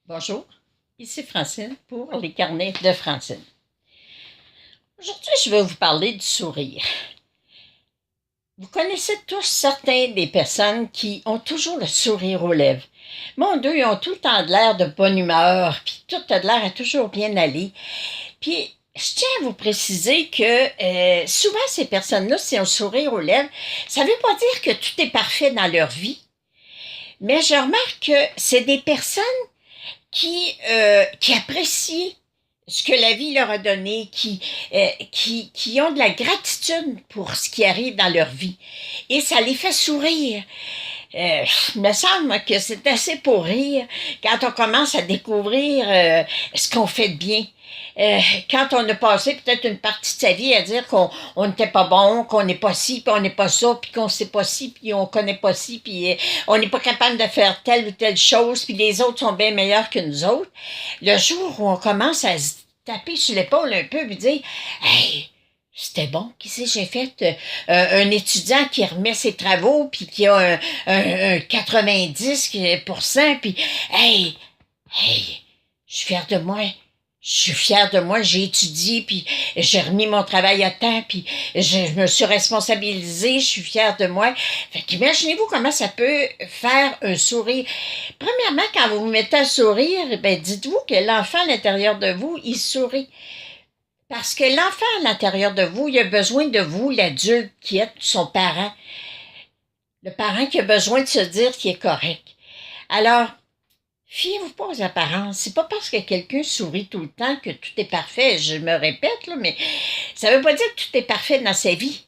Bonjour, ici Francine pour les carnets de Francine. Aujourd'hui, je vais vous parler du sourire. Vous connaissez tous certains des personnes qui ont toujours le sourire aux lèvres. Mon Dieu, ils ont tout le temps de l'air de bonne humeur, puis tout a de l'air à toujours bien aller. Puis, je tiens à vous préciser que souvent, ces personnes-là, si ont le sourire aux lèvres, ça ne veut pas dire que tout est parfait dans leur vie. Mais je remarque que c'est des personnes qui apprécient ce que la vie leur a donné, qui ont de la gratitude pour ce qui arrive dans leur vie. Et ça les fait sourire. Il me semble que c'est assez pour rire quand on commence à découvrir ce qu'on fait de bien. Quand on a passé peut-être une partie de sa vie à dire qu'on n'était pas bon, qu'on n'est pas ci, puis on n'est pas ça, puis qu'on ne sait pas ci, puis on connaît pas ci, puis on n'est pas capable de faire telle ou telle chose, puis les autres sont bien meilleurs que nous autres. Le jour où on commence à se taper sur l'épaule un peu, puis dire « Hey, c'était bon. Qu'est-ce que j'ai fait? Un étudiant qui remet ses travaux, puis qui a un 90%, puis hey, je suis fière de moi. Je suis fière de moi, j'ai étudié, puis j'ai remis mon travail à temps, puis je me suis responsabilisée, je suis fière de moi. Fait qu'imaginez-vous comment ça peut faire un sourire. Premièrement, quand vous vous mettez à sourire, ben dites-vous que l'enfant à l'intérieur de vous, il sourit. Parce que l'enfant à l'intérieur de vous, il a besoin de vous, l'adulte qui est son parent. Le parent qui a besoin de se dire qu'il est correct. Alors, fiez-vous pas aux apparences. C'est pas parce que quelqu'un sourit tout le temps que tout est parfait. Je me répète, là, mais ça veut pas dire que tout est parfait dans sa vie.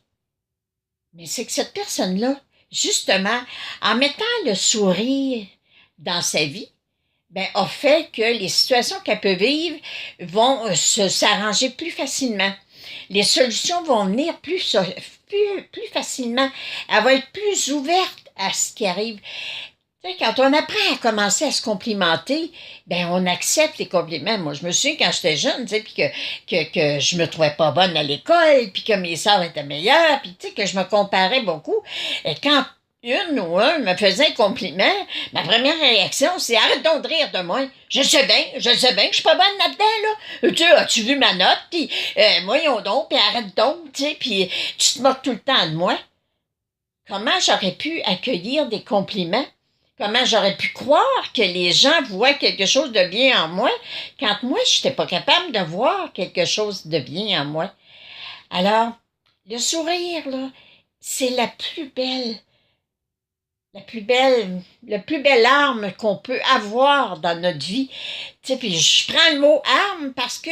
Mais c'est que cette personne-là, justement, en mettant le sourire dans sa vie, ben, a fait que les situations qu'elle peut vivre vont s'arranger plus facilement. Les solutions vont venir plus facilement. Elle va être plus ouverte à ce qui arrive. Tu sais, quand on apprend à commencer à se complimenter, ben on accepte les compliments. Moi, je me souviens quand j'étais jeune, tu sais, puis que je me trouvais pas bonne à l'école, puis que mes sœurs étaient meilleures, puis tu sais, que je me comparais beaucoup. Et quand une ou un me faisait un compliment, ma première réaction, c'est arrête donc de rire de moi. Je sais bien que je suis pas bonne là-dedans, là. Tu sais, as-tu vu ma note? Puis, voyons donc, puis arrête donc, tu sais, puis tu te moques tout le temps de moi. Comment j'aurais pu accueillir des compliments? Comment j'aurais pu croire que les gens voient quelque chose de bien en moi quand moi, je n'étais pas capable de voir quelque chose de bien en moi? Alors, le sourire, là, c'est le plus belle arme qu'on peut avoir dans notre vie. Tu sais, puis je prends le mot arme parce que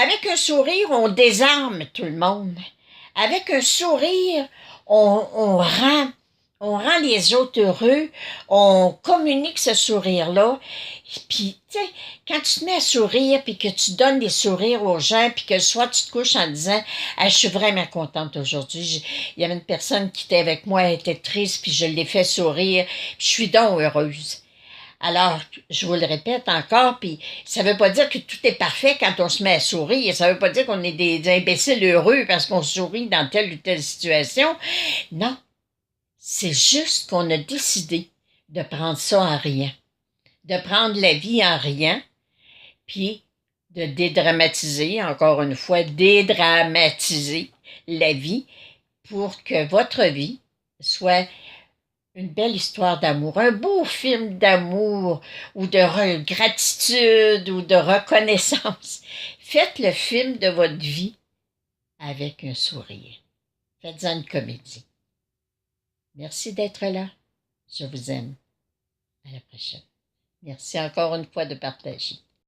avec un sourire, on désarme tout le monde. Avec un sourire, on rend les autres heureux, on communique ce sourire-là. Puis, tu sais, quand tu te mets à sourire, puis que tu donnes des sourires aux gens, puis que soit tu te couches en disant ah, « Je suis vraiment contente aujourd'hui. Il y avait une personne qui était avec moi, elle était triste, puis je l'ai fait sourire. Puis je suis donc heureuse. » Alors, je vous le répète encore, puis ça veut pas dire que tout est parfait quand on se met à sourire. Ça veut pas dire qu'on est des imbéciles heureux parce qu'on sourit dans telle ou telle situation. Non, c'est juste qu'on a décidé de prendre ça en rien, de prendre la vie en rien, puis de dédramatiser, encore une fois, dédramatiser la vie pour que votre vie soit une belle histoire d'amour, un beau film d'amour ou de gratitude ou de reconnaissance. Faites le film de votre vie avec un sourire. Faites-en une comédie. Merci d'être là. Je vous aime. À la prochaine. Merci encore une fois de partager.